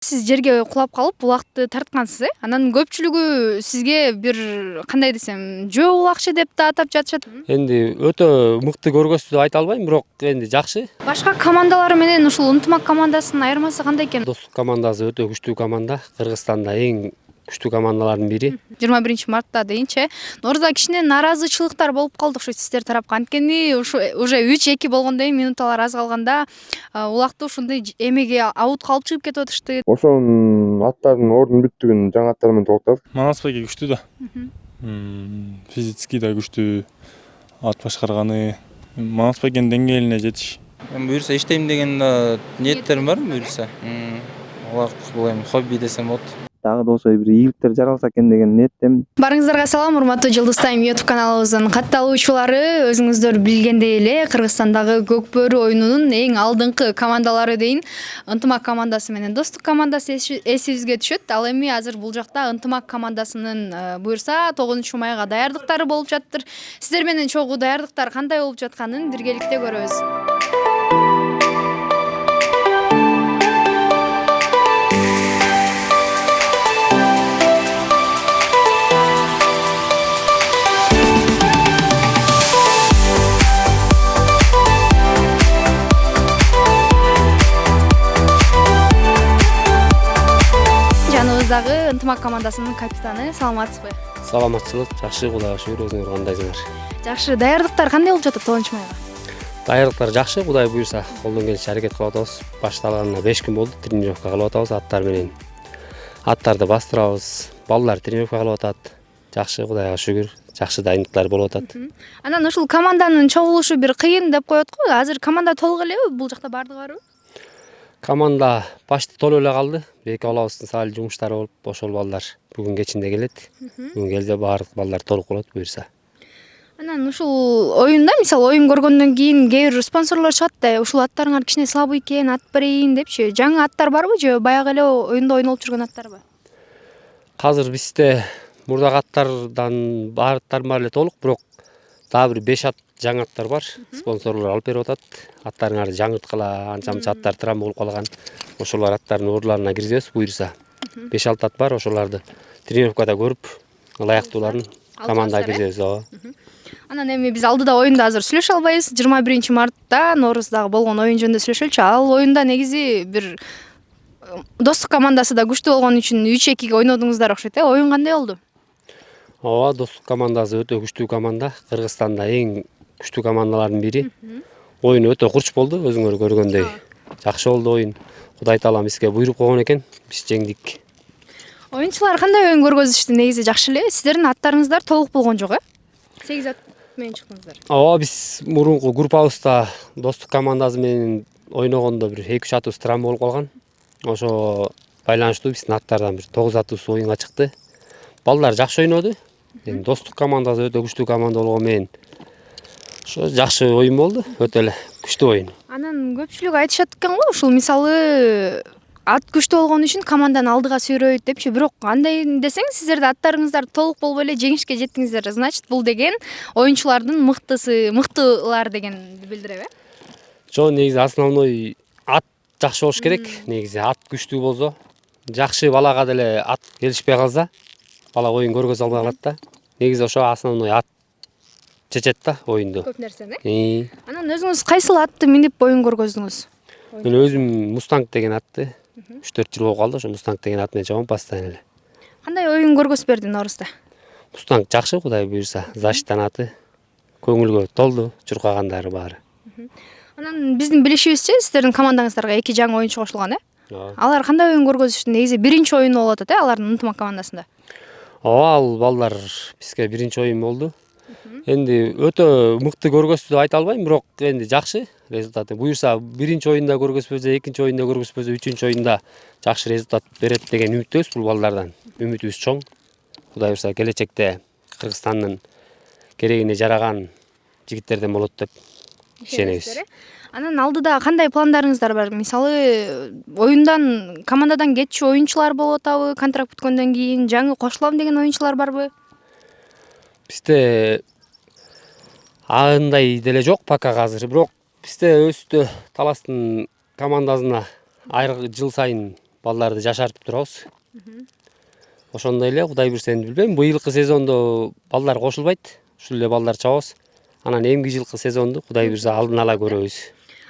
Сиз жерге кулап калып булакты тарткансыз, Анан көпчүлүгү сизге бир кандай десем, жөө булакчы деп да атап жатышат. Энди өтө мыкты көргөздү деп айта албайм, бирок энди жакшы. Башка командалар менен ушул ынтымак командасынын айырмасы кандай экен? Достук командасы өтө күчтүү команда. Кыргызстанда эң күчтүү командалардын бири. 21 мартта дейинчи, Норузда кичине нааразычылыктар болуп калды ушу сиздер тарапка. Анткени уже 3-2 болгондон кийин минуталар аз калганда улакты ушундай эмеге абут калып чыгып кетип атышты. Ошонун аттардын ордун бүттүгүн жаңы аттар менен толуктадык. Манасбеки күчтүү да. Физически да күчтүү. Ат башкарганы Манасбекинин деңгээлине жетиш. Буюрса иштейм деген ниеттерим бар буюрса. Алар бул эми хобби десем болот. Дагы да ошой бир ийгиликтер жаралса экен деген ниеттемин. Барыңыздарга салам, урматтуу Жылдыз Тайм YouTube каналыбыздын катталуучулары. Өзүңүздөр билгендей эле Кыргызстандагы Көк Бөрү оюнунун эң алдыңкы командалары дейин ынтымак командасы менен достук командасы эсибизге түшөт. Ал эми азыр бул жакта ынтымак командасынын буюрса 9-майга даярдыктары болуп жатыр. Сиздер менен чогуу даярдыктар кандай болуп жатканын биргеликте көрөбүз. Жаныбыздагы ынтымак командасынын капитаны, саламатсызбы? Саламатчылык, жакшы, Кудайга шүгүр. Өзүңөр кандайсыңар? Жакшы, даярдыктар кандай болуп жатат 9-майга? Даярдыктар жакшы, Кудай буйрса, колдон келишинче аракет кылып атабыз. Башталганына 5 күн болду, тренировка кылып атабыз аттар менен. Аттарды бастырабыз, балдар тренировка кылып атат. Жакшы, Кудайга шүгүр. Жакшы дайындыктар болуп атат. Анан ушул команданын чогулушу бир кыйын деп коет го. Азыр команда толук элеби? Бул жакта баардыгы барбы? Команда почти толуп эле калды. Эки балабыздын саал жумуштары болуп, ошол балдар бүгүн кечинде келет. Бүгүн келсе баардык балдар толук болот буюрса. Анан ушул оюнда, мисалы, оюн көргөндөн кийин кээ бир спонсорлор чыгат да, ушул аттарыңар кичине слабый экен, ат берейин депчи. Жаңы аттар барбы же баягы эле оюнда ойнолуп жүргөн аттарбы? Азыр бизде мурдагы аттардан баары эле толук, бирок дагы бир 5 ат жаңы аттар бар. Спонсорлор алып берип атат. Аттарыңарды жаңырткыла, анча-мынча аттар травма болуп калган. Ошолор аттардын ордуларына киргизебиз буюрса. 5-6 ат бар, ошолорду тренировкада көрүп, ылайыктууларын командага киргизебиз. Анан эми биз алдыда оюнда азыр сүйлөшө албайбыз. 21-мартта Норуздагы болгон оюн жөнүндө сүйлөшөлүчү. Ал оюнда негизи бир достук командасы да күчтүү болгон үчүн 3-2 ойнодуңуздар окшойт. Оюн кандай болду? Ооба, достук командасы өтө күчтүү команда. Кыргызстанда эң күчтүү командалардын бири. Оюн өтө курч болду, өзүңөр көргөндөй. Жакшы болду оюн. Кудай таалам бизге буйруп койгон экен. Биз жеңдик. Оюнчулар кандай оюн көргөзүштү? Негизи жакшы эле. Сиздердин аттарыңыздар толук болгон жок, 8 ат менен чыктыңыздар. Ооба, биз мурунку группабызда достук командасы менен ойногондо бир 2-3 атыбыз травма болуп калган. Ошо байланыштуу биздин аттардан бир 9 атыбыз оюнга чыкты. Балдар жакшы ойноду. Эми достук командасы өтө күчтүү команда болгон менен ошо жакшы оюн болду, өтө эле күчтүү оюн. Анан көпчүлүк айтышат экен го, ушул мисалы ат күчтүү болгон үчүн команданы алдыга сүйрөйт депчи. Бирок андай десең, сиздерде аттарыңыздар толук болбой эле жеңишке жеттиңиздер. Значит, бул деген оюнчулардын мыктылар дегенди билдирет, Жо, негизи основной ат жакшы болуш керек. Негизи ат күчтүү болсо, жакшы балага деле ат келишпей калса, бала оюн көргөзө албай калат да. Негизи ошо основной ат чечет да оюнду. көп нерсени. Анан Анан өзүңүз кайсыл атты минип оюн көргөздүңүз? мен өзүм Мустанг деген атты 3-4 жыл болуп калды, ошо Мустанг деген ат менен чабам постоянно эле. Кандай оюн көргөзүп берди Норузда? Мустанг жакшы, Кудай буйрса. Защитан аты. Көңүлгө толду, чуркагандары баары. Анан биздин билишибизче, сиздердин командаңыздарга 2 жаңы оюнчу кошулган, Алар кандай оюн көргөзүштү? Негизи биринчи оюн болуп атат, алардын ынтымак командасында. Ооба, ал балдар бизге биринчи оюн болду. Энди өтө мыкты көргөздү деп айта албайм, бирок энди жакшы результаты. Буюрса биринчи оюнда көргөзбөсө, экинчи оюнда көргөзбөсө, үчүнчү оюнда жакшы результат берет деген үмүттөбүз бул балдардан. Үмүтүбүз чоң. Кудай буйрса келечекте Кыргызстандын керегине жараган жигиттерден болот деп ишенебиз. Анан алдыда кандай пландарыңыздар бар? Мисалы, оюндан, командадан кетчү оюнчулар болуп атабы? Контракт бүткөндөн кийин жаңы кошулам деген оюнчулар барбы? Бизде андай деле жок пока азыр, бирок бизде Өстө Таластын командасына жыл сайын балдарды жашартып турабыз. Ошондой эле Кудай буйрса эми билбейм, быйылкы сезондо балдар кошулбайт. Ушул эле балдар чабабыз. Анан эмки жылкы сезонду Кудай буйрса алдын ала көрөбүз.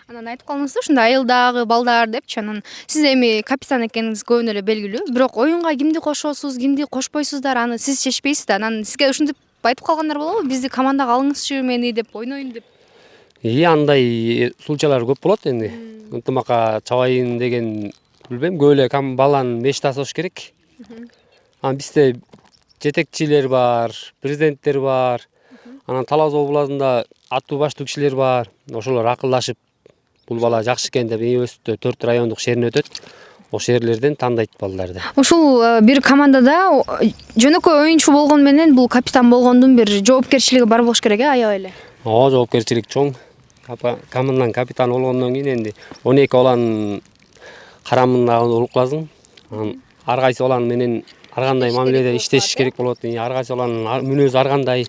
Анан айтып калдыңыз да ушундай айылдагы балдар депчи. Анан сиз эми капитан экениңиз көбүнө эле белгилүү. Бирок оюнга кимди кошосуз, кимди кошпойсуздар, аны сиз чечпейсиз да. Анан сизге ушинтип айтып калгандар болобу? Бизди командага алыңызчы мени деп, ойнойм деп. Андай случайлар көп болот эми. Ынтымакка чабайын деген билбейм, көп эле баланын мечтасы болуш керек. Анан бизде жетекчилер бар, президенттер бар. Анан Талас областында аттуу баштуу кишилер бар. Ошолор акылдашып, бул бала жакшы экен деп өстө 4 райондук шерин өтөт. Ошол шерлерден тандайт балдарды. Ушул бир командада жөнөкөй оюнчу болгон менен бул капитан болгондун бир жоопкерчилиги бар болуш керек, айыл эле. Жоопкерчилик чоң. Команданын капитаны болгондон кийин энди 12 баланын карамында болуп каласың. Ар кайсы баланы менен ар кандай мамиледе иштешиш керек болот. Ар кайсы баланын мүнөзү ар кандай.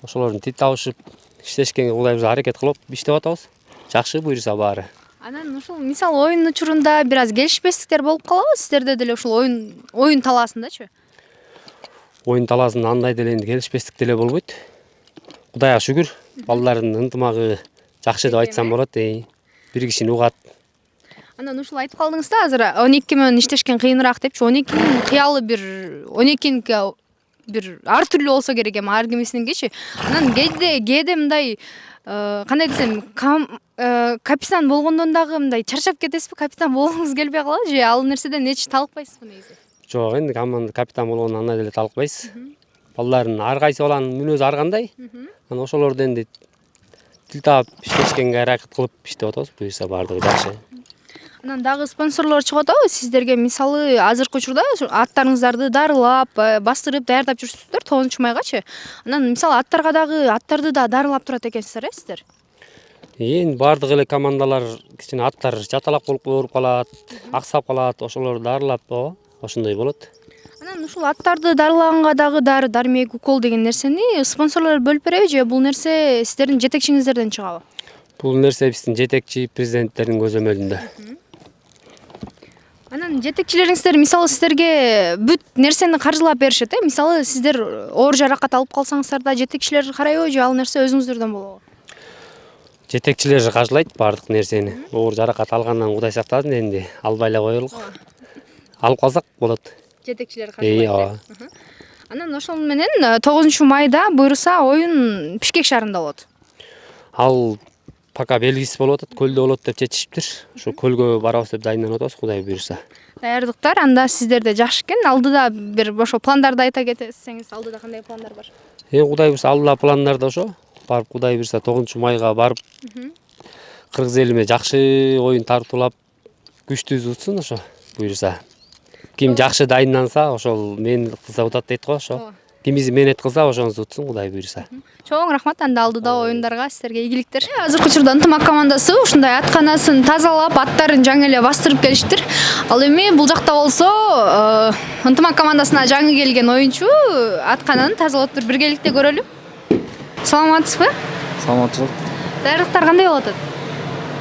Ошолордун тил табышып иштешкенге Кудай буйрса аракет кылып иштеп атабыз. Жакшы буйрса баары. Анан ушул мисалы оюн учурунда бир аз келишпестиктер болуп калабы сиздерде деле ушул оюн талаасындачы? Оюн талаасында андай деле энди келишпестик деле болбойт. Кудайга шүгүр, балдардын ынтымагы жакшы деп айтсам болот. Бир кишини угат. Анан ушул айтып калдыңыз да азыр 12 менен иштешкен кыйыныраак депчи. 12нин кыялы бир 12ники бир ар түрлүү болсо керек эми ар кимисиниңкичи. Анан кээде мындай кандай десем, капитан болгондон дагы мындай чарчап кетесизби? Капитан болгоңуз келбей калабы же ал нерседен эч талыкпайсызбы негизи? Жок, энди капитан болгондон андай деле талыкпайсыз. Балдардын ар кайсы баланын мүнөзү ар кандай. Анан ошолорду энди тил таап иштешкенге аракет кылып иштеп атабыз. Буюрса баардыгы жакшы. Анан дагы спонсорлор чыгып атабы сиздерге? Мисалы азыркы учурда аттарыңыздарды дарылап, бастырып даярдап жүрсүздөр 9 майгачы. Анан мисалы аттарды да дарылап турат экенсиздер, сиздер? Эми баардык эле командалар кичине аттар жаталак болуп калат, аксап калат, ошолорду дарылап, ошондой болот. Анан ушул аттарды дарылаганга дагы дармек, укол деген нерсени спонсорлор бөлүп береби же бул нерсе сиздердин жетекчиңиздерден чыгабы? Бул нерсе биздин жетекчи президенттердин көзөмөлүндө. Анан жетекчилериңиздер мисалы сиздерге бүт нерсени каржылап беришет, мисалы сиздер оор жаракат алып калсаңыздар да жетекчилер карайбы же ал нерсе өзүңүздөрдөн болобу? Жетекчилер каржылайт баардык нерсени. Оор жаракат алгандан Кудай сактасын, энди албай эле коелук. Алып калсак болот. Жетекчилер каржылайт. Анан ошол менен 9 майда буйруса оюн Бишкек шаарында болот. Ал пока белгисиз болуп атат, көлдө болот деп чечишиптир. Ошо көлгө барабыз деп дайындалып атабыз, Кудай буйруса. Даярдыктар анда сиздерде жакшы экен. Алдыда бир ошо пландарды айта кетсеңиз, алдыда кандай пландар бар? Кудай буйруса алдыда пландарда ошо. Барып Кудай буйруса 9 майга барып кыргыз элиме жакшы оюн тартуулап күчтүү утсун ошо буйруса. Ким жакшы дайынданса, ошол менен кылса утат дейт го ошо. Кимиси менет кылса, ошону утсун Кудай буйруса. Чоң рахмат анда алдыда оюндарга сиздерге ийгиликтер. Азыркы учурда ынтымак командасы ушундай атканасын тазалап, аттарын жаңы эле бастырып келиштир. Ал эми бул жакта болсо ынтымак командасына жаңы келген оюнчу атканын тазалаптыр. Биргеликте көрөлү. Саламатсызбы? Саламатчылык. Даярдыктар кандай болуп атат?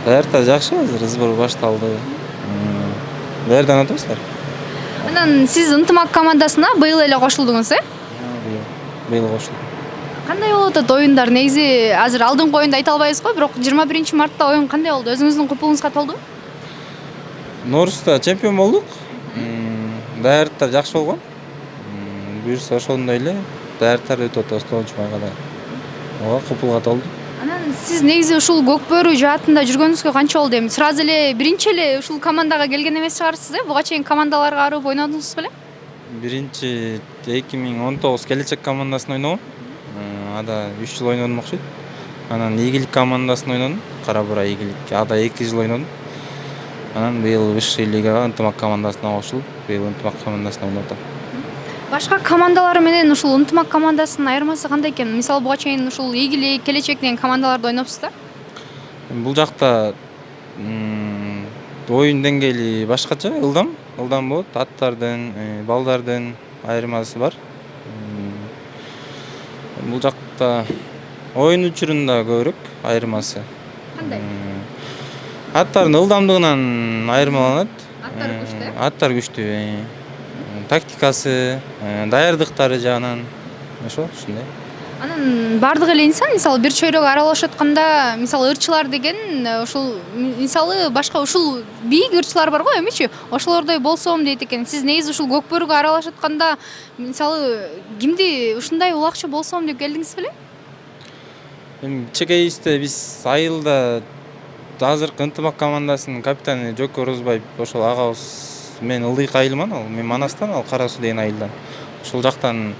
Даярдыктар жакшы, азыр сбор башталды. Даярданып атабыздар. Анан сиз ынтымак командасына быйыл эле кошулдуңуз, Быйыл кошулдум. Кандай болуп атат оюндар? Негизи азыр алдыңкы оюнду айта албайбыз го, бирок 21 мартта оюн кандай болду? Өзүңүздүн купуңузга толду? Нооруста чемпион болдук. Даярдыктар жакшы болгон. Буюрса ошондой эле даярдыктар өтүп атабыз 9 майга да. Ага купулга толду. Анан сиз негизи ушул Көкбөрү жаатында жүргөнүңүзгө канча болду? Эми сразу эле биринчи эле ушул командага келген эмес чыгарсыз, Буга чейин командаларга барып ойнодуңуз беле? Биринчи 2019 Келечек командасында ойногом. Ада 3 жыл ойнодум окшойт. Анан Ийгилик командасында ойнодум. Кара Бура Ийгилик. Ада 2 жыл ойнодум. Анан быйыл высший лигага ынтымак командасына кошулуп, быйыл ынтымак командасында ойноп атам. Башка командалар менен ушул ынтымак командасынын айырмасы кандай экен? Мисалы буга чейин ушул Ийгилик, Келечек деген командаларда ойнопсуздар? Бул жакта оюн деңгээли башкача, ылдам болот. Аттардын, балдардын айырмасы бар. Бул жакта оюн учурунда көбүрөөк айырмасы. Кандай? Аттардын ылдамдыгынан айырмаланат. Аттары күчтүү. Аттар күчтүү. Тактикасы, даярдыктары жагынан ушундай. Анан баардык эле инсан мисалы бир чөйрөгө аралашып атканда мисалы ырчылар деген ушул мисалы башка ушул бийик ырчылар бар го эмичи ошолордой болсом дейт экен. Сиз негизи ушул көкбөрүгө аралашып атканда мисалы кимди ушундай улакчы болсом деп келдиңиз беле? Эми чекейибизде биз айылда азыркы ынтымак командасынын капитаны Жөкө Орозбаев ошол агабыз мен ылдыйк айылман, ал мен Манастан, ал Кара Суу деген айылдан. Ошол жактан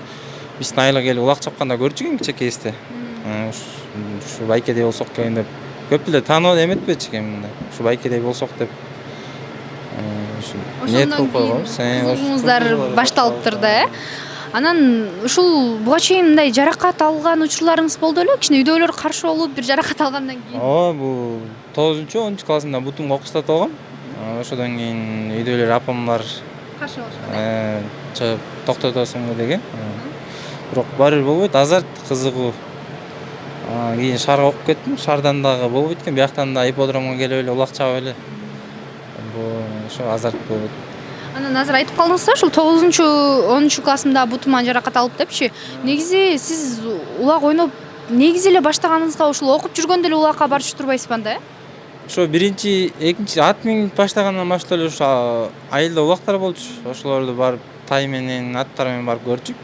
биздин айылга келип улак чапканда көрчү экен чекейибизде. Ушу байкедей болсок экен деп. Көп эле таанып эметпечи экен мындай. Ушу байкедей болсок деп. Ниет кылып койгонбуз. Ушуңуздар башталыптыр да, Анан ушул буга чейин мындай жаракат алган учурларыңыз болду беле? Кичине үйдөгүлөр каршы болуп бир жаракат алгандан кийин. Ооба, бул 9-10 классында бутум кокустатып алгам. Ошодон кийин үйдөгүлөр апамдар Каршы болушкан. чыгып токтотосуңбу деген. Бирок баары бир болбойт, азарт, кызыгуу. Кийин шаарга окуп кеттим. Шаардан дагы болбойт экен, бияктан да ипподромго келип эле улак чабып эле. Бул ошо азарт болбойт. Анан азыр айтып калдыңыз да, ушул 9-10 классымда бутуман жаракат алып депчи. Негизи сиз улак ойноп негизи эле баштаганыңызга ушул окуп жүргөндө эле улакка барчу турбайсызбы анда, Ошо биринчи, экинчи ат минип баштагандан баштап эле ошо айылда улактар болчу. Ошолорду барып тай менен, аттар менен барып көрчүк.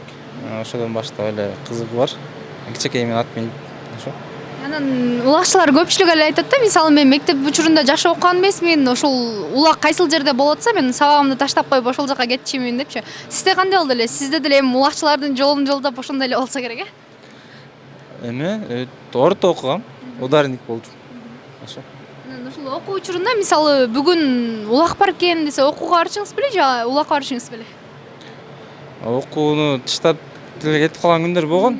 Ошодон баштап эле кызыгуу бар. Кичинекей мен ат минип ошо. Анан улакчылар көпчүлүк эле айтат да, мисалы мен мектеп учурунда жакшы окуган эмесмин, ошол улак кайсыл жерде болуп атса мен сабагымды таштап коюп ошол жака кетчүмүн депчи. Сизде кандай болду эле? Сизде деле эми улакчылардын жолун жолдоп ошондой эле болсо керек, Эме, орто окугам, ударник болчу. Ошо. Анан ушул окуу учурунда мисалы бүгүн улак бар экен десе окууга барчыңыз беле же улакка барчыңыз беле? Окууну тыштап деле кетип калган күндөр болгон.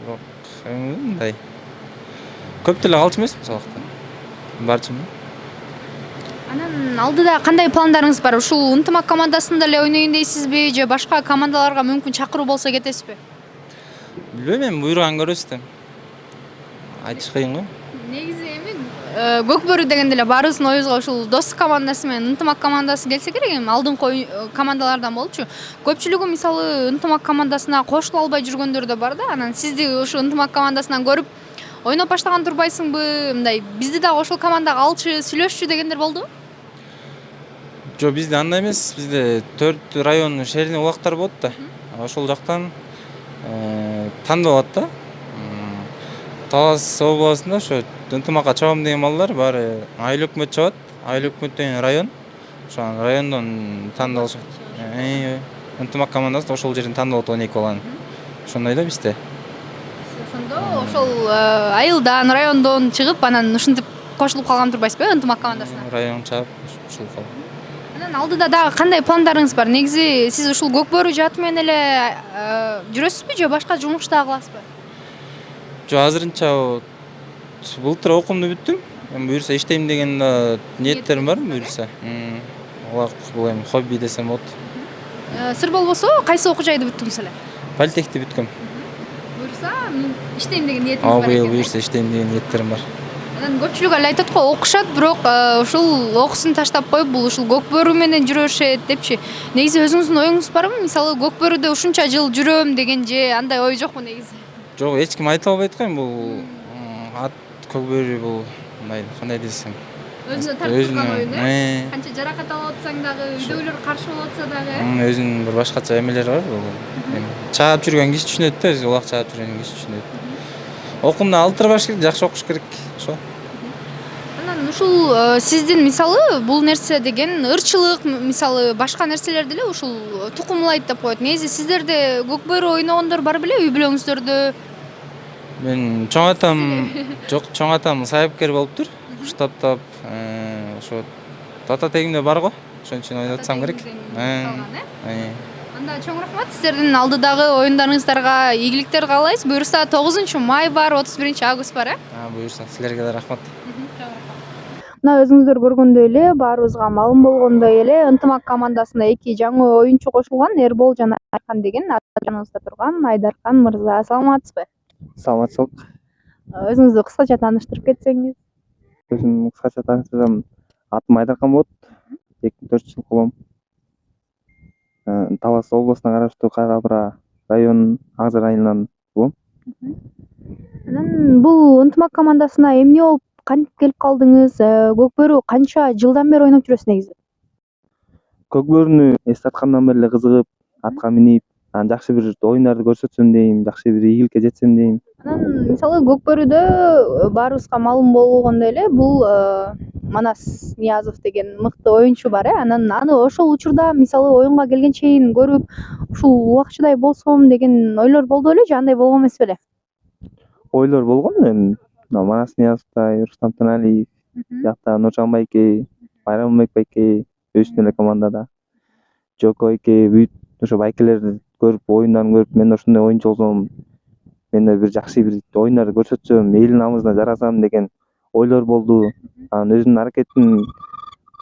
Бирок мындай көп деле калчу эмесмин сабактан. Барчумун. Анан алдыда кандай пландарыңыз бар? Ушул ынтымак командасында эле ойнойюн дейсизби же башка командаларга мүмкүн чакыруу болсо кетесизби? Билбейм, эми буйруган көрөсүз да. Айтыш кыйын го. Негизи эми көкбөрү дегенде эле баарыбыздын оюбузга ушул достук командасы менен ынтымак командасы келсе керек, эми алдыңкы командалардан болчу. Көпчүлүгү мисалы ынтымак командасына кошуло албай жүргөндөр да бар да. Анан сизди ушу ынтымак командасынан көрүп ойноп баштаган турбайсыңбы? Мындай бизди дагы ошол командага алчы, сүйлөшчү дегендер болдубу? Жок, бизде андай эмес. Бизде 4 район шерине улактар болот да. Ошол жактан тандалат да. Талас областында ошо ынтымакка чабам деген балдар баары айыл өкмөт чабат. Айыл өкмөт деген район. Ошо райондон тандалышат. Ынтымак командасы ошол жерден тандалат 12 баланы. Ошондой да бизде. Ошондо ошол айылдан, райондон чыгып, анан ушинтип кошулуп калган турбайсызбы ынтымак командасына? Район чабып ушул калган. Анан алдыда дагы кандай пландарыңыз бар? Негизи сиз ушул көкбөрү жааты менен эле жүрөсүзбү же башка жумуш да кыласызбы? Жок, азырынча былтыр окуумду бүттүм. Эми буюрса иштейм деген ниеттерим бар буюрса. Улак бул эми хобби десем болот. Сыр болбосо кайсы окуу жайды бүттүңүз эле? Политехти бүткөм. Буюрса иштейм деген ниетиңиз бар Быйыл экен. буюрса иштейм деген ниеттерим бар. Анан көпчүлүк эле айтат го, окушат, бирок ушул окуусун таштап коюп, бул ушул көкбөрү менен жүрөшөт депчи. Негизи өзүңүздүн оюңуз барбы? Мисалы көкбөрүдө ушунча жыл жүрөм деген же андай ой жокпу негизи? Жок, эч ким айта албайт го эми бул ат көкбөрү бул мындай кандай десем. Өзүнө тартып турган оюн, Өзүнө, Канча жаракат алып атсаң дагы, үйдөгүлөр каршы болуп атса дагы. өзүнүн бир башкача эмелери бар бул. Эми чаап жүргөн киши түшүнөт да, улак чаап жүргөн киши түшүнөт. Окуумду алтырбаш керек, жакшы окуш керек. Ошо. Анан ушул сиздин мисалы бул нерсе деген ырчылык, мисалы башка нерселер деле ушул тукумулайт деп коет. Негизи сиздерде көкбөрү ойногондор бар беле үй бүлөңүздөрдө? Мен чоң атам, жок, чоң атам сайыпкер болуптур. Штабтап, ошо ата тегимде бар го. Ошон үчүн ойнотсам керек. Анда чоң рахмат. Сиздердин алдыдагы оюндарыңыздарга ийгиликтер каалайбыз. Буюрса 9 май бар, 31 август бар, Буюрса, силерге да рахмат. Мына өзүңүздөр көргөндөй эле, баарыбызга маалым болгондой эле, ынтымак командасына 2 жаңы оюнчу кошулган, Эрбол жана Айдархан деген жаныбызда турган Айдархан мырза. Саламатсызбы? Саламатсызбы. Өзүңүздү кыскача тааныштырып кетсеңиз. Өзүм кыскача тааныштырсам, атым Айдархан болот. 4 жыл кылгам. Талас областына караштуу Кара Бура районунун Ак-Жар айылынан болгом. Анан бул ынтымак командасына эмне болуп кантип келип калдыңыз? Көкбөрү канча жылдан бери ойноп жүрөсүз негизи? Көкбөрүнү эс аткандан бери эле кызыгып, атка минип, анан жакшы бир оюндарды көрсөтсөм дейм, жакшы бир ийгиликке жетсем дейм. Анан мисалы Көкбөрүдө баарыбызга маалым болгондой эле бул Манас Ниязов деген мыкты оюнчу бар. Анан аны ошол учурда мисалы оюнга келген чейин көрүп, ушул убакчыдай болсом деген ойлор болду беле же андай болгон эмес беле? Ойлор болгон эми Манас Ниязовтай, Рустам Таналиев, жакта Нуржан байке, Байрамбек байке өзүнүн эле командада. Жoko байке бүт ошо байкелерди көрүп, оюндарын көрүп, мен ошондой оюнчу болсом, мен да бир жакшы бир оюндарды көрсөтсөм, элдин намысына жарасам деген ойлор болду. Анан өзүмдүн аракетим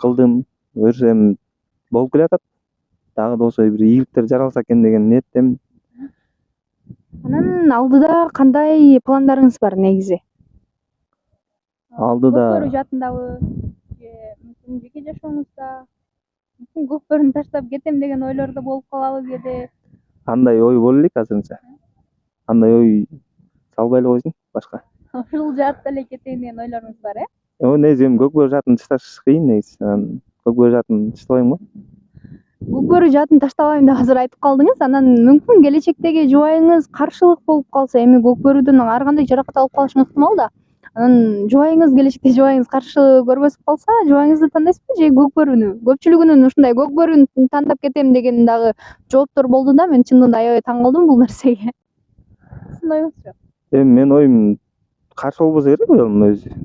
кылдым, көрсөм болуп келатат. Дагы да болсо бир ийгиликтер жаралса экен деген ниеттемин. Анан алдыда кандай пландарыңыз бар негизи? Алдыда Көкбөрү жаатындабы же мүмкүн жеке жашооңузда мүмкүн Көкбөрүнү таштап кетем деген ойлор да болуп калабы кээде? андай ой боло элек азырынча. Андай ой салбай эле койсун башка. Ушул жаатта эле кетейин деген ойлоруңуз бар, э? Негизи эми Көкбөрү жаатын ташташ кыйын негизи. Көкбөрү жаатын таштабайм го. Көкбөрү жаатын таштабайм деп азыр айтып калдыңыз. Анан мүмкүн келечектеги жубайыңыз каршылык болуп калса, эми Көкбөрүдөн ар кандай жаракат алып калышы ыктымал да. Анан жубайыңыз келечекте жубайыңыз каршы көрбөсүп калса, жубайыңызды тандайсызбы же Көкбөрүнү? Көпчүлүгүнүн ушундай Көкбөрүнү тандап кетем деген дагы жооптор болду да, мен чындыгында аябай таң калдым бул нерсеге. Сиздин оюңузчу? Эми менин оюм каршы болбосо керек оюм өзү.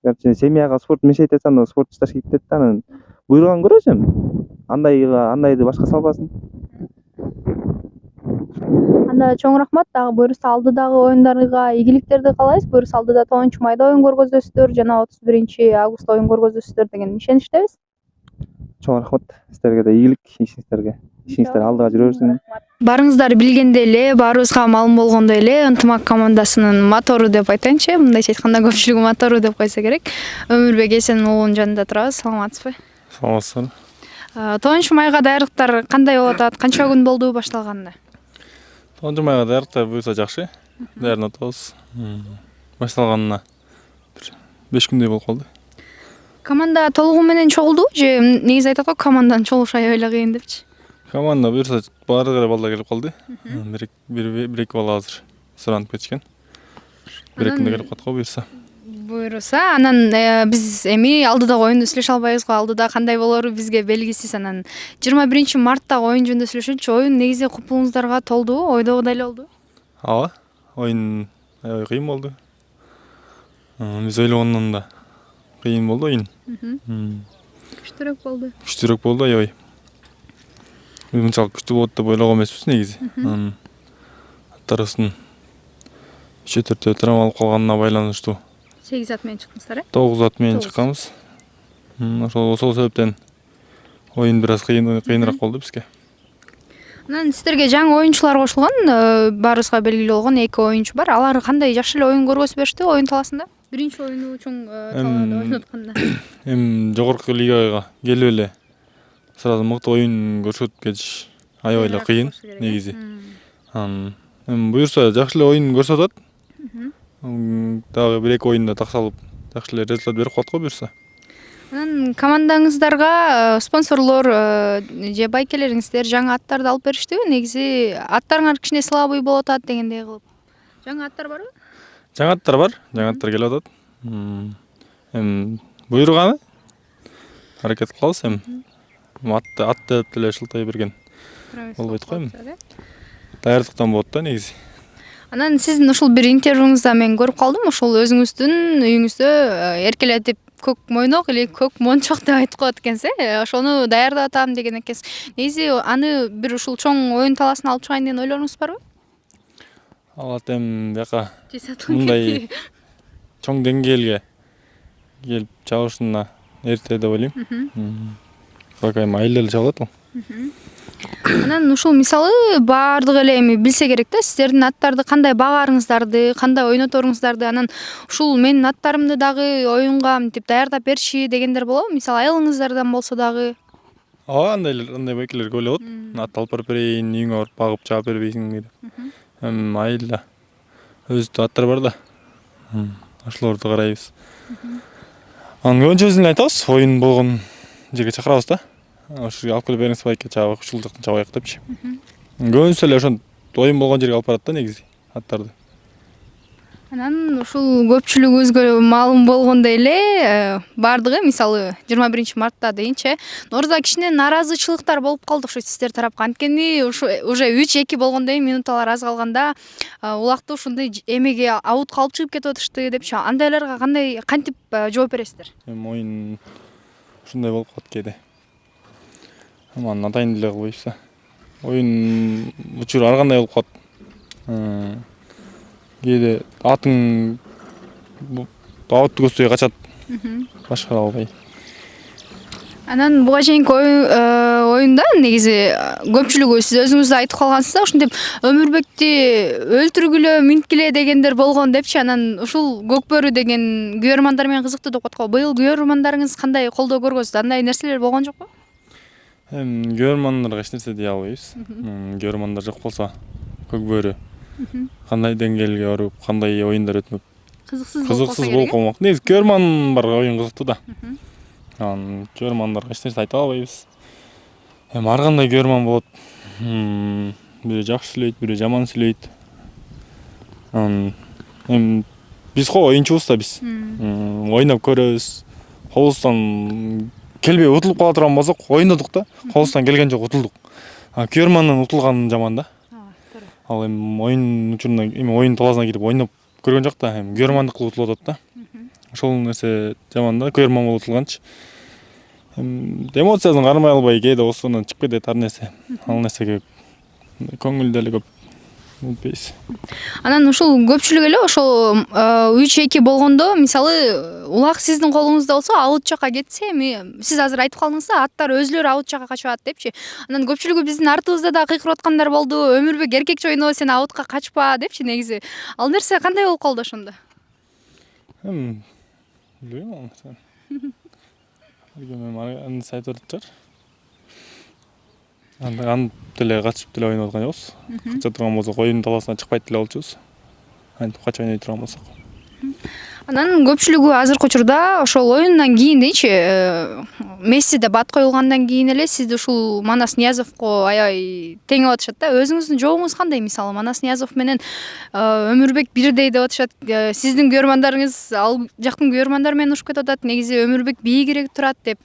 Короче, семьяга спорт мешать этсе, анда спорт ташташ керек дейт да, анан буйруган көрөсүм. Андайды башка салбасын. Анда чоң рахмат. Дагы буюрса алдыдагы оюндарга ийгиликтерди каалайбыз. Буюрса алдыда 9-майда оюн көргөзөсүздөр жана 31-августта оюн көргөзөсүздөр деген ишеничтебиз. Чоң рахмат. Сиздерге да ийгилик ишиңиздерге. Ишиңиздер алдыга жүрө берсин. Барыңыздар билгендей эле, баарыбызга маалым болгондой эле, ынтымак командасынын мотору деп айтайынчы. Мындайча айтканда көпчүлүгү мотору деп койсо керек. Өмүрбек Эсен уулунун жанында турабыз. Саламатсызбы? Саламатсыздар. 9-майга даярдыктар кандай болуп атат? Канча күн болду башталганына? 9-майга даярдыктар буюрса жакшы. Даярданып атабыз. Башталганына 5 күндөй болуп калды. Команда толугу менен чогулду же негизи айтат го команданын чогулушу аябай эле кыйын депчи. Команда буюрса баардыгы эле балдар келип калды. Бир-эки бала азыр суранып кетишкен. Бир-эки күндө келип калат го буюрса. Анан биз эми алдыдагы оюнду сүйлөшө албайбыз го. Алдыда кандай болору бизге белгисиз. Анан 21-марттагы оюн жөнүндө сүйлөшөлүчү. Оюн негизи купулуңуздарга толду, ойдогудай эле болду. Ооба, оюн аябай кыйын болду. Биз ойлогондон да кыйын болду оюн. Күчтүүрөөк болду. Күчтүүрөөк болду аябай. Мынчалык күчтүү болот деп ойлогон эмеспиз негизи. Аттарыбыздын 3-4 травма алып калганына байланыштуу 8 ат менен чыктыңыздар, э? 9 ат менен чыкканбыз. Ошол себептен оюн бир аз кыйыныраак болду бизге. Анан сиздерге жаңы оюнчулар кошулган, баарыбызга белгилүү болгон 2 оюнчу бар. Алар кандай жакшы эле оюн көргөзүп беришти оюн талаасында? Биринчи оюну чоң талаада ойнотканда. Эми жогорку лигага келип эле сразу мыкты оюн көрсөтүп кетиш аябай эле кыйын негизи. Эми буюрса жакшы эле оюн көрсөтөт. Дагы 1-2 оюнда таксалып жакшы эле результат берип калат го буюрса. Анан командаңыздарга спонсорлор же байкелериңиздер жаңы аттарды алып бериштиби? Негизи аттарыңар кичине слабый болуп атат дегендей кылып. Жаңы аттар барбы? Жаңы аттар бар, жаңы аттар келип атат. Эми буйруганы аракет кылабыз эми. Атты деп деле шылтай берген болбойт го эми. Даярдыктан болот да негизи. Анан сиздин ушул бир интервьюңузда мен көрүп калдым. Ушул өзүңүздүн үйүңүздө эркелетип көк мойнок или көк мончок деп айтып коет экенсиз, ошону даярдап атам деген экенсиз. Негизи аны бир ушул чоң оюн талаасына алып чыгайын деген ойлоруңуз барбы? Алат эми бияка мындай чоң деңгээлге келип чабышына эрте деп ойлойм. Пока эми айыл эле чабылат ал. Анан ушул мисалы баардыгы эле эми билсе керек да, сиздердин аттарды кандай багарыңыздарды, кандай ойноторуңуздарды, анан ушул менин аттарымды дагы оюнга мынтип даярдап берчи дегендер болобу? Мисалы айылыңыздардан болсо дагы. Ооба, андай байкелер көп эле болот. Ат алып барып берейин, үйүңө барып багып жаап бербейсиң деп. Айылда өзүбүздүн аттар бар да. Ошолорду карайбыз. Анан көбүнчөсүн эле айтабыз, оюн болгон жерге чакырабыз да. Ошо жерге алып келип бериңиз байке, чабак, ушул жактан чабайык депчи. Көбүнчөсү эле ошентип оюн болгон жерге алып барат да негизи аттарды. Анан ушул көпчүлүгүбүзгө маалым болгондой эле баардыгы мисалы 21 мартта дейинчи Норузда кичине нааразычылыктар болуп калды ушу сиздер тарапка. Анткени ушу уже 3-2 болгондой минуталар аз калганда улакты ушундай эмеге абутка алып чыгып кетип атышты депчи. Андайларга кантип жооп бересиздер? Оюн ушундай болуп калат кээде. Анан атайын деле кылбайбыз да. Оюн учуру ар кандай болуп калат. Кээде атың абутты көздөй качат. Башкара албай. Анан буга чейинки оюнда негизи көпчүлүгү сиз өзүңүз да айтып калгансыз да, ушинтип Өмүрбекти өлтүргүлө, минткиле дегендер болгон депчи. Анан ушул Көкбөрү деген күйөрмандар менен кызыктуу деп аткан. Быйыл күйөрмандарыңыз кандай колдоо көргөздү? Андай нерселер болгон жокпу? Күйөрмандарга эч нерсе дей албайбыз. Күйөрмандар жок болсо Көкбөрү кандай деңгээлге барып, кандай оюндар өтмөк? Кызыксыз болуп калмак. Негизи күйөрман бар оюн кызыктуу да. Анан күйөрмандарга эч нерсе айта албайбыз. Ар кандай күйөрман болот. Бирөө жакшы сүйлөйт, бирөө жаман сүйлөйт. Анан биз оюнчубуз да биз. Ойноп көрөбүз. Колубуздан келбей утулуп кала турган болсок, ойнодук да. Колубуздан келген жок, утулдук. Күйөрмандын утулганы жаман да. Ал эми оюн учурунда, оюн талаасына кирип ойноп көргөн жок да, күйөрмандык кылып утулуп атат да. Ошол нерсе жаман да, күйөрман болуп утулганчы. Эмоциясын кармай албай кээде осунан чыгып кетет ар нерсе. Ал нерсеге көңүл деле көп билбейбиз. Анан ушул көпчүлүк эле ошол 3-2 болгондо мисалы улак сиздин колуңузда болсо абут жака кетсе, эми сиз азыр айтып калдыңыз да, аттар өзүлөрү абут жака качып атат депчи. Анан көпчүлүгү биздин артыбызда да кыйкырып аткандар болду. Өмүрбек эркекче ойнобо, сен абутка качпа депчи негизи. Ал нерсе кандай болуп калды ошондо? Билбейм ал нерсени. Аны айтып атышар. Антип деле качып деле ойноп аткан жокпуз. Кача турган болсок оюн талаасына чыкпайт деле болчубуз. Антип качып ойной турган болсок. Анан көпчүлүгү азыркы учурда ошол оюндан кийин дейчи Месси деп ат коюлгандан кийин эле сизди ушул Манас Ниязовго аябай теңеп атышат да. Өзүңүздүн жобуңуз кандай? Мисалы Манас Ниязов менен Өмүрбек бирдей деп атышат. Сиздин күйөрмандарыңыз ал жактын күйөрмандар менен ушуп кетип атат. Негизи Өмүрбек бийигирээк турат деп.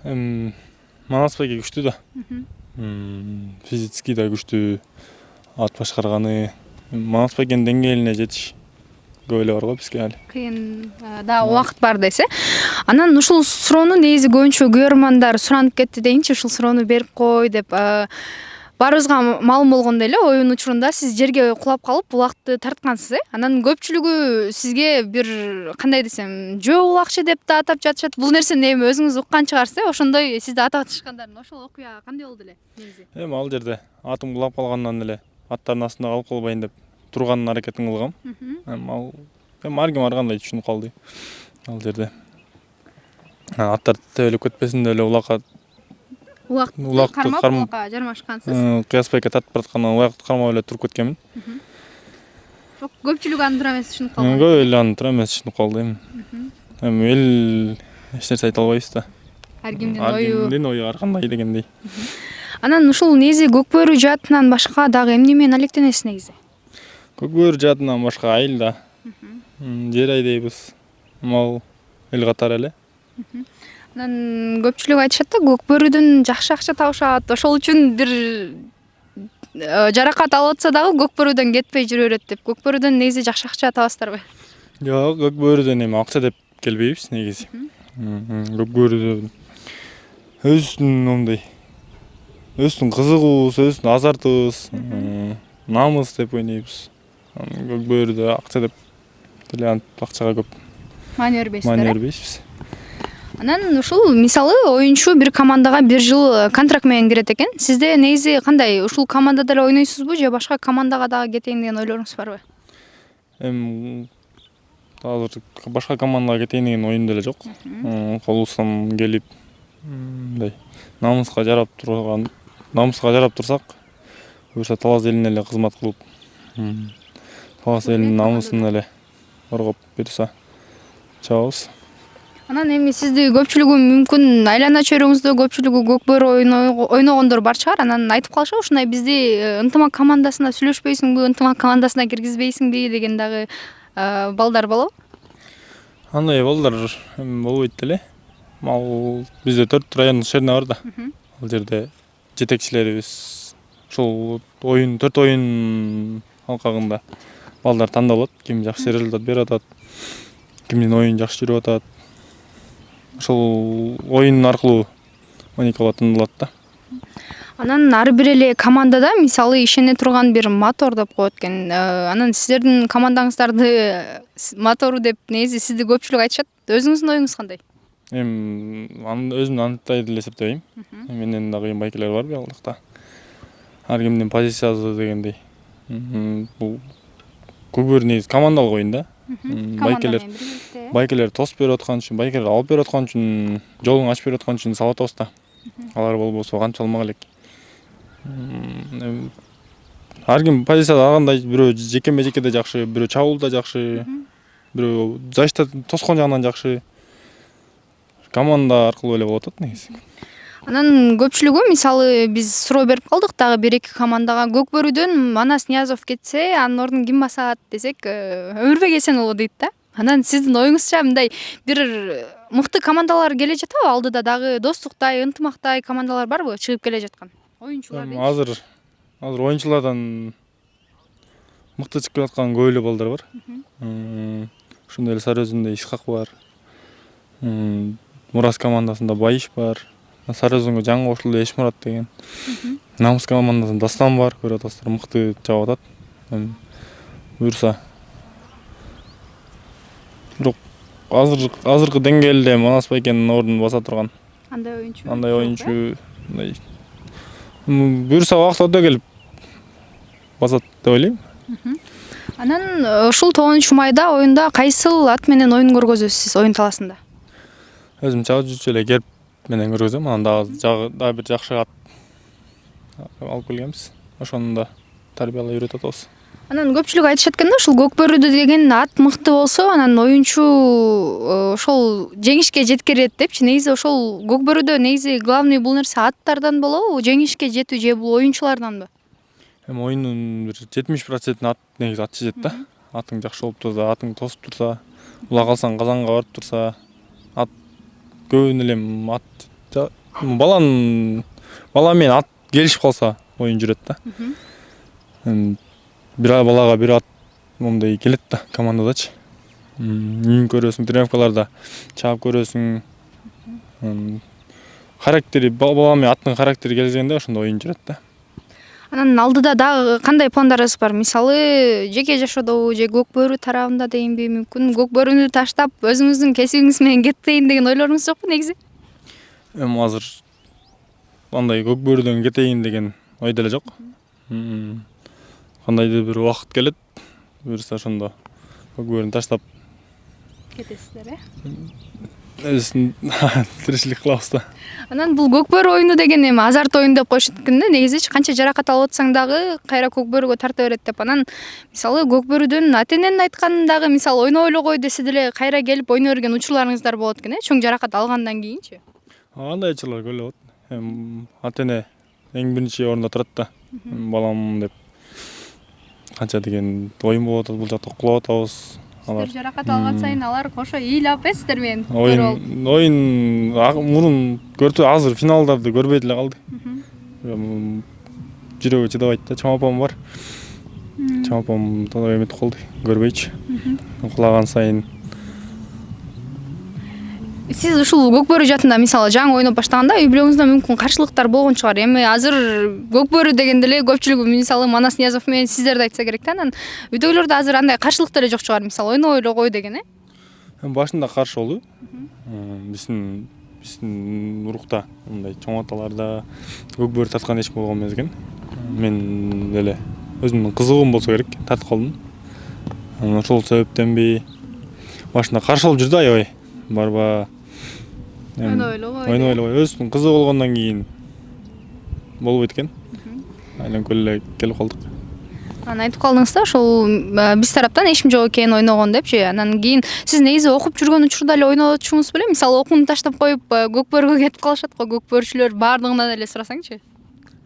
Манас байке күчтүү да. Физически да күчтүү. Ат башкарганы. Манас байкенин деңгээлине жетиш көп эле бар го бизге али. Кыйын да убакыт бар десе. Анан ушул суроону негизи көбүнчө күйөрмандар суранып кетти дейинчи, ушул суроону берип кой деп. Баарыбызга маалым болгондой эле оюн учурунда сиз жерге кулап калып улакты тарткансыз, Анан көпчүлүгү сизге бир кандай десем, жөө улакчы деп да атап жатышат. Бул нерсени эми өзүңүз уккан чыгарсыз, Ошондой сизди атап атышкандарын. Ошол окуя кандай болду эле негизи? Ал жерде атым кулап калгандан эле аттардын астында калып калбайын деп турган аракетин кылгам. Ар ким ар кандай түшүнүп калды ал жерде. Аттар тебелеп кетпесин деп эле улакты кармап улакка жармашкансыз. Кыяс байке тартып бараткандан улакты кармап эле туруп кеткенмин. Көпчүлүк аны туура эмес түшүнүп калган. Көп эле аны туура эмес түшүнүп калды. Эми эл эч нерсе айта албайбыз да. Ар кимдин ою ар кандай дегендей. Анан ушул негизи Көкбөрү жаатынан башка дагы эмне менен алектенесиз негизи? Көкбөрү жаатынан башка айылда жер айдайбыз. Мал эл катары эле. Анан көпчүлүк айтышат да, Көкбөрүдөн жакшы акча табышат. Ошол үчүн бир жаракат алып атса дагы Көкбөрүдөн кетпей жүрө берет деп. Көкбөрүдөн негизи жакшы акча табасыздарбы? Жок, Көкбөрүдөн эми акча деп келбейбиз негизи. Көкбөрүдөн өзүбүздүн кызыгуубуз, өзүбүздүн азартыбыз, намыс деп ойнойбуз. Көкбөрүдө акча деп деле акчага көп маани бербейсиз. Анан ушул мисалы оюнчу бир командага 1 жыл контракт менен кирет экен. Сизде негизи кандай? Ушул командада эле ойнойсузбу же башка командага дагы кетейин деген ойлоруңуз барбы? Азыр башка командага кетейин деген оюмда эле жок. Колубуздан келип мындай намыска жарап турсак, буюрса Талас элине эле кызмат кылып, Талас элинин намысын эле коргоп буюрса чабабыз. Анан эми сизди көпчүлүгү мүмкүн айлана чөйрөңүздө көпчүлүгү көкбөрү ойногондор бар чыгар. Анан айтып калышабы ушундай бизди ынтымак командасына сүйлөшпөйсүңбү, ынтымак командасына киргизбейсиңби деген дагы балдар болобу? Андай балдар болбойт эле. Ал бизде 4 райондук шерне бар да. Ал жерде жетекчилерибиз ушул 4 оюн алкагында балдар тандалат, ким жакшы результат берип атат, кимдин оюну жакшы жүрүп атат. Ошол оюн аркылуу мониторлоо тандалат да. Анан ар бир эле командада мисалы ишене турган бир мотор деп коет экен. Анан сиздердин командаңыздарды мотору деп негизи сизди көпчүлүк айтышат. Өзүңүздүн оюңуз кандай? Өзүмдү анттай деле эсептебейм. Менден дагы кыйын байкелер бар биялыкта. Ар кимдин позициясы дегендей. Бул көкбөрү негизи командалык оюн да. Байкелер тосуп берип аткан үчүн, байкелер алып берип аткан үчүн, жолун ачып берип аткан үчүн салып атабыз да. Алар болбосо кантип алмак элек. Ар ким позицияда алгандай, бирөө жекеме-жекеде жакшы, бирөө чабуулда жакшы, бирөө защита тоскон жагынан жакшы. Команда аркылуу эле болуп атат негизи. Анан көпчүлүгү мисалы биз суроо берип калдык дагы 1-2 командага көкбөрүдөн Манас Ниязов кетсе, анын ордун ким басат десек, Өмүрбек Эсенұлы дейт да. Анан сиздин оюңузча мындай бир мыкты командалар келе жатабы? Алдыда дагы достуктай, ынтымактай командалар барбы чыгып келе жаткан? Оюнчулар дейт. Азыр оюнчулардан мыкты чыгып келаткан көп эле балдар бар. Ошондой эле Сары Өзүндө Исхак бар. Мурас командасында Байыш бар. Сары Өзүнгө жаңы кошулду Эшмурат деген. Намыс командасында Дастан бар. Көрүп атасыздар, мыкты чабып атат. Буюрса бирок азыркы деңгээлде Манас Байкенин ордун баса турган андай оюнчу буюрса убакыт өтө келип басат деп ойлойм. Анан ушул 9-майда оюнда кайсыл ат менен оюн көргөзөсүз оюн таласында? Өзүм чабып жүрчү эле герб менен көргөзөм. Анан дагы бир жакшы ат алып келгенбиз. Ошону да тарбиялай үйрөтүп атабыз. Анан көпчүлүк айтышат экен да, ушул көкбөрүдө деген ат мыкты болсо, анан оюнчу ошол жеңишке жеткирет депчи. Негизи ошол көкбөрүдө негизи главный бул нерсе аттардан болобу, жеңишке жетүү же бул оюнчуларданбы? Оюндун бир 70% ат негизи ат чечет да. Атың жакшы болуп турса, атың тосуп турса, ула калсаң казанга барып турса, ат көбүн эле бала менен ат келишип калса оюн жүрөт да. Бир балага бир ат момундай келет да командадачы. Үйүн көрөсүң, тренировкаларда чаап көрөсүң. Характери бала менен аттын характери келгенде ошондо оюн жүрөт да. Анан алдыда дагы кандай пландарыңыз бар? Мисалы, жеке жашоодобу же көкбөрү тарабында дейинби, мүмкүн көкбөрүнү таштап өзүңүздүн кесибиңиз менен кетейин деген ойлоруңуз жокпу негизи? Азыр андай көкбөрүдөн кетейин деген ой деле жок. Кандайдыр бир убакыт келет, буюрса ошондо көкбөрүнү таштап кетесиздер, тиричилик кылабыз да. Анан бул көкбөрү оюну деген эми азарт оюн деп коюшат экен да. Негизичи канча жаракат алып атсаң дагы кайра көкбөрүгө тарта берет деп. Анан мисалы көкбөрүдөн ата-эненин айтканын дагы мисалы ойноп эле десе деле кайра келип ойной берген учурларыңыздар болот экен, чоң жаракат алгандан кийинчи. Андай учурлар көп эле болот. Ата-эне эң биринчи орунда турат да. Балам деп канча деген оюн болуп атат, бул жакта кулап атабыз. Сиздер жаракат алган сайын алар кошо ыйлап сиздер менен. Оюн мурун көрдү, азыр финалдарды көрбөй деле калды. Жүрөгү чыдабайт да, чоң апам бар. Чоң апам тонор эметип калды, көрбөйчү. Кулаган сайын. Сиз ушул көкбөрү жаатында мисалы жаңы ойноп баштаганда үй бүлөңүздө мүмкүн каршылыктар болгон чыгар. Эми азыр көкбөрү дегенде эле көпчүлүгү мисалы Манас Ниязов менен сиздерди айтса керек да. Анан үйдөгүлөрдө азыр андай каршылык деле жок чыгар, мисалы ойноп эле кой деген, Башында каршы болду. Биздин урукта мындай чоң аталарда көкбөрү тарткан эч болгон эмес экен. Мен эле өзүмдүн кызыгуум болсо керек тартып калдым. Ошол себептенби башында каршы болуп жүрдү аябай. Барба ойнобой өзүнүн кызыгы болгондон кийин болбойт экен. Айланып эле келип калдык. Анан айтып калдыңыз да ошол биз тараптан эчим жок экен ойногон депчи. Анан кийин сиз негизи окуп жүргөн учурда эле ойнотчуңуз беле? Мисалы окууну таштап коюп көкбөрүгө кетип калышат го көкбөрүчүлөр баардыгынан эле сурасаңчы.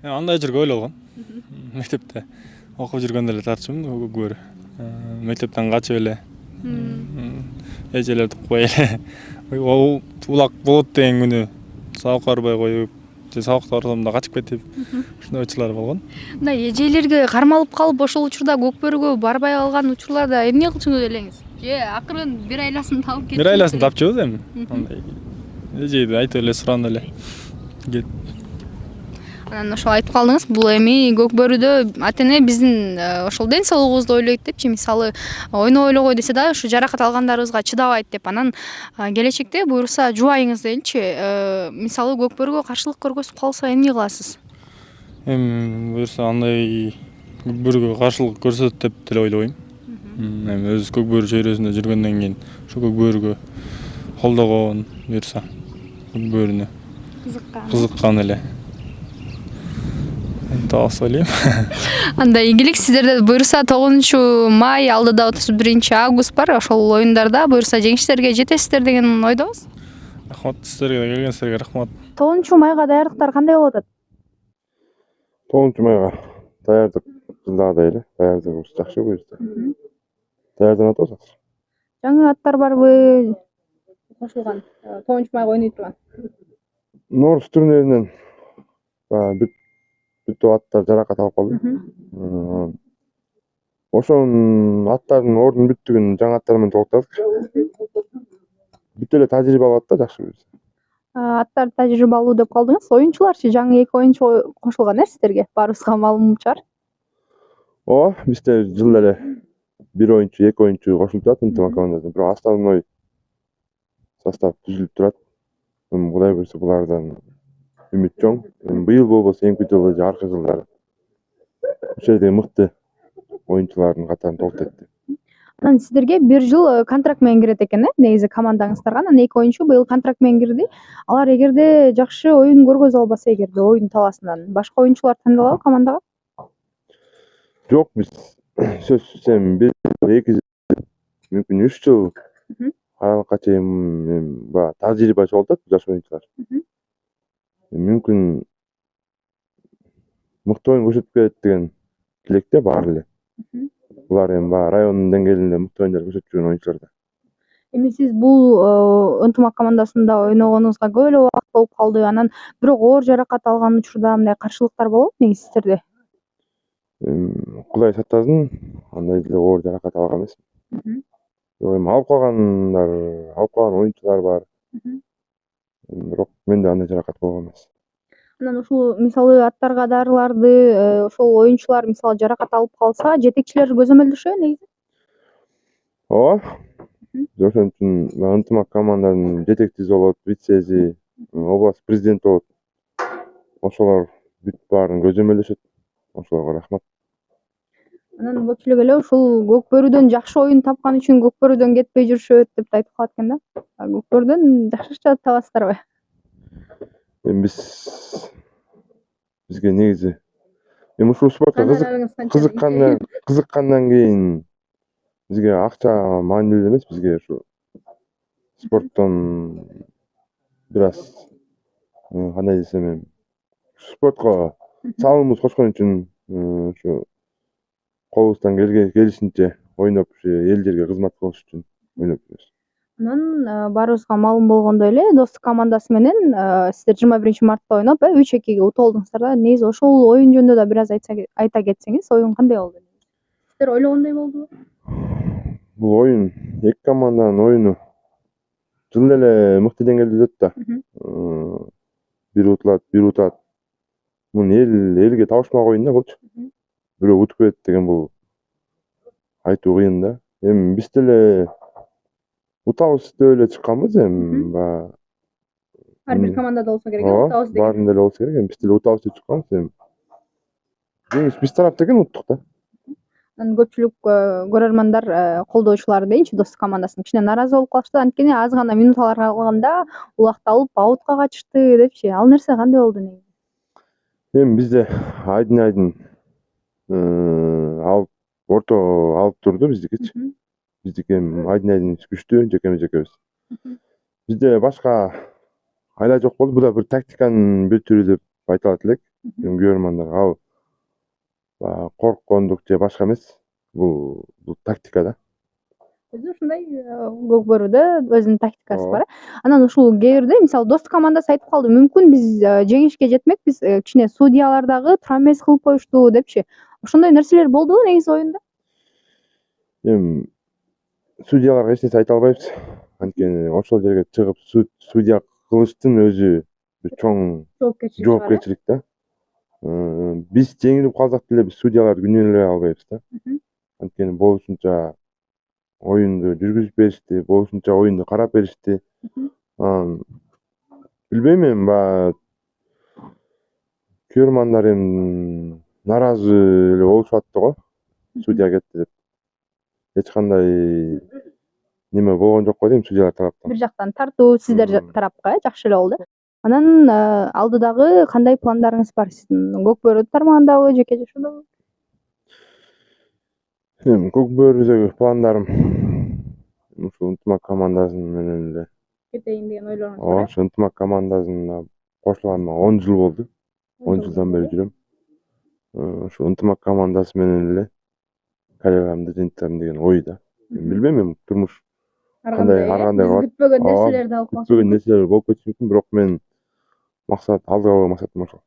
Андай жер көп эле болгон. Мектепте окуп жүргөндө эле тартчумун көкбөрү. Мектептен качып эле эжелерди укпай эле улак болот деген күнү сабакка барбай коюп, же сабакка барсам да качып кетип, ушундай учурлар болгон. Мындай эжелерге кармалып калып ошол учурда көкбөрүгө барбай калган учурларда эмне кылчуңуз элеңиз? Же акырын бир айласын таап кетип? Бир айласын тапчубуз эми. Андай эжеди айтып эле сурандым эле. Кет. Анан ошол айтып калдыңыз, бул эми көкбөрүдө ата-эне биздин ошол ден соолугубузду ойлойт депчи, мисалы ойноп эле кой десе да ушу жаракат алгандарыбызга чыдабайт деп. Анан келечекте буюрса жубайыңыз дейинчи, мисалы көкбөрүгө каршылык көргөзүп калса эмне кыласыз? Эми буюрса андай көкбөрүгө каршылык көрсөтөт деп деле ойлобойм. Эми өз көкбөрү чөйрөсүндө жүргөндөн кийин ушу көкбөрүгө колдогон буюрса көкбөрүнө кызыккан эле. Таас ойлойм. Анда ийгилик сиздерде буюрса 9-май алдыда 31-август бар. Ошол оюндарда буюрса жеңиштерге жетесиздер деген ойдобуз. Рахмат сиздерге, келгенсиздерге рахмат. 9-майга даярдыктар кандай болуп атат? 9-майга даярдык жылдагыдай эле даярдыгыбыз жакшы буюрса. Даярданып атабыз. Жаңы аттар барбы кошулган 9-майга ойной турган? Норус турниринен бүт аттар жаракат алып калды. Ошонун аттардын ордун бүттүгүн жаңы аттар менен толуктадык. Бүт эле тажрыйба алып атат да жакшы буюрса. Аттар тажрыйбалуу деп калдыңыз. Оюнчуларчы жаңы 2 оюнчу кошулган сиздерге? Баарыбызга маалым чыгар. Ооба, бизде жылда эле 1 оюнчу, 2 оюнчу кошулуп турат ынтымак командасына. Бирок основной состав түзүлүп турат. Кудай буйрса булардан үмүт чоң. Быйыл болбосо эмки жылы же аркы жылдары ошол жердеги мыкты оюнчулардын катарын толуктайт деп. Анан сиздерге 1 жыл контракт менен кирет экен, негизи командаңыздарга. Анан 2 оюнчу быйыл контракт менен кирди. Алар эгерде жакшы оюн көргөзө албаса, эгерде оюн талаасынан башка оюнчулар тандалабы командага? Жок, биз сөзсүз эми 1 жыл, 2 жыл, мүмкүн 3 жыл аралыкка чейин тажрыйба чогултат жаш оюнчулар. Мүмкүн мыкты оюн көрсөтүп берет деген тилекте баары эле. Булар эми райондун деңгээлинде мыкты оюндар көрсөтүп жүргөн оюнчулар да. Эми сиз бул ынтымак командасында ойногонуңузга көп эле убакыт болуп калды. Анан бирок оор жаракат алган учурда мындай каршылыктар болобу негизи сиздерде? Кудай сактасын, андай деле оор жаракат алган эмес. Эми алып калган оюнчулар бар. Бирок менде андай жаракат болгон эмес. Анан ушул мисалы аттарга дарыларды ошол оюнчулар мисалы жаракат алып калса, жетекчилер көзөмөлдөшөбү негизи? Ооба. Ошон үчүн ынтымак команданын жетекчиси болот, вицеси, область президенти болот. Ошолор бүт баарын көзөмөлдөшөт. Ошолорго рахмат. Анан көпчүлүк эле ушул көкбөрүдөн жакшы оюн тапкан үчүн көкбөрүдөн кетпей жүрүшөт деп айтып калат экен да. Көкбөрүдөн жакшы табасыздарбы? Эми бизге негизи ушул спортко кызыккандан кийин бизге акча маанилүү эмес, бизге ушу спорттон бир аз кандай десем эми спортко салымыбызды кошкон үчүн ушу колубуздан келишинче ойноп ушу элдерге кызмат кылыш үчүн ойноп жүрөбүз. Анан баарыбызга маалым болгондой эле достук командасы менен сиздер 21-мартта ойноп 3-2 утулдуңуздар да. Негизи ошол оюн жөнүндө да бир аз айта кетсеңиз, оюн кандай болду? Сиздер ойлогондой болдубу? Бул оюн эки команданын оюну жылда эле мыкты деңгээлде өтөт да. Бири утулат, бири утат. Муну элге табышмак оюн да болчу. Бирөө утуп кетет деген бул айтуу кыйын да. Эми биз деле Утабыз деп эле чыкканбыз эми баягы. Ар бир командада болсо керек Ооба, утабыз деген. баарында эле болсо керек. Эми биз деле утабыз деп чыкканбыз эми. Жеңиш биз тарапта экен уттук да. Анан көпчүлүк көрөрмандар, колдоочулар дейинчи Достук командасын кичине нааразы болуп калышты. Анткени аз гана минуталар калганда улакталып аутка качышты депчи. Ал нерсе кандай болду негизи? Эми бизде айдын алып орто алып турду биздикичи. Биздики эми айдын күчтүү жекебиз. Бизде башка айла жок болду. Бул да бир тактиканын бир түрү деп айта алат элек. Көрөрмандарга ал баягы корккондук же башка эмес. Бул тактика да. Өзү ушундай көкбөрүдө өзүнүн тактикасы бар. Анан ушул кээ бирде мисалы Достук командасы айтып калды, мүмкүн биз жеңишке жетмекпиз, кичине судьялар дагы туура эмес кылып коюшту депчи. Ошондой нерселер болдубу негизи оюнда? Эми судьяларга эч нерсе айта албайбыз. Анткени ошол жерге чыгып судья кылыштын өзү бир чоң жоопкерчилик да. Биз жеңилип калсак деле биз судьяларды күнөөлөй албайбыз да. Анткени болушунча оюнду жүргүзүп беришти, болушунча оюнду карап беришти. Билбейм эми баягы көрөрмандар эми нааразы эле болушуп атты го. Судья кетти деп. Эч кандай неме болгон жок го дейм судьялар тараптан. Бир жактан тартуу сиздер тарапка жакшы эле болду. Анан алдыдагы кандай пландарыңыз бар сиздин? Көкбөрү тармагындабы, жеке жашоодобу? Эми Көкбөрүдөгү пландарым ушул ынтымак командасы менен эле. Кетейин деген ойлоруңуз Ооба, бар. ошо ынтымак командасына кошулганыма 10 жыл болду. 10 жылдан бери жүрөм. Ошо ынтымак командасы менен эле карьерамды жыйынтырам деген ойда. Билбейм эми турмуш кандай ар кандай болот. Күтпөгөн нерселер да болуп калышы Күтпөгөн нерселер болуп кетиши мүмкүн, бирок мен максат алдыга койгон максатым ошол.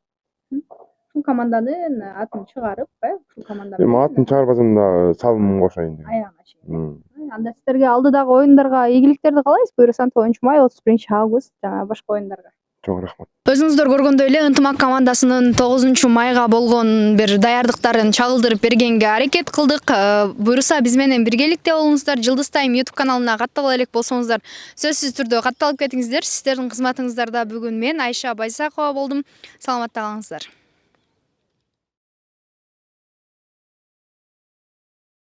Ушул команданын атын чыгарып, ушул команда Эми атын чыгарбасам дагы салымымды кошоюн деген. аягына чейин. Анда сиздерге алдыдагы оюндарга ийгиликтерди каалайбыз. Буюрса 10-май, 31-август жана башка оюндарга. Чоң рахмат. Өзүңүздөр көргөндөй эле ынтымак командасынын 9-майга болгон бир даярдыктарын чагылдырып бергенге аракет кылдык. Буюрса биз менен биргеликте болуңуздар. Жылдыз Тайм YouTube каналына каттала элек болсоңуздар, сөзсүз түрдө катталып кетиңиздер. Сиздердин кызматыңыздарда бүгүн мен Айша Байсакова болдум. Саламатта калыңыздар.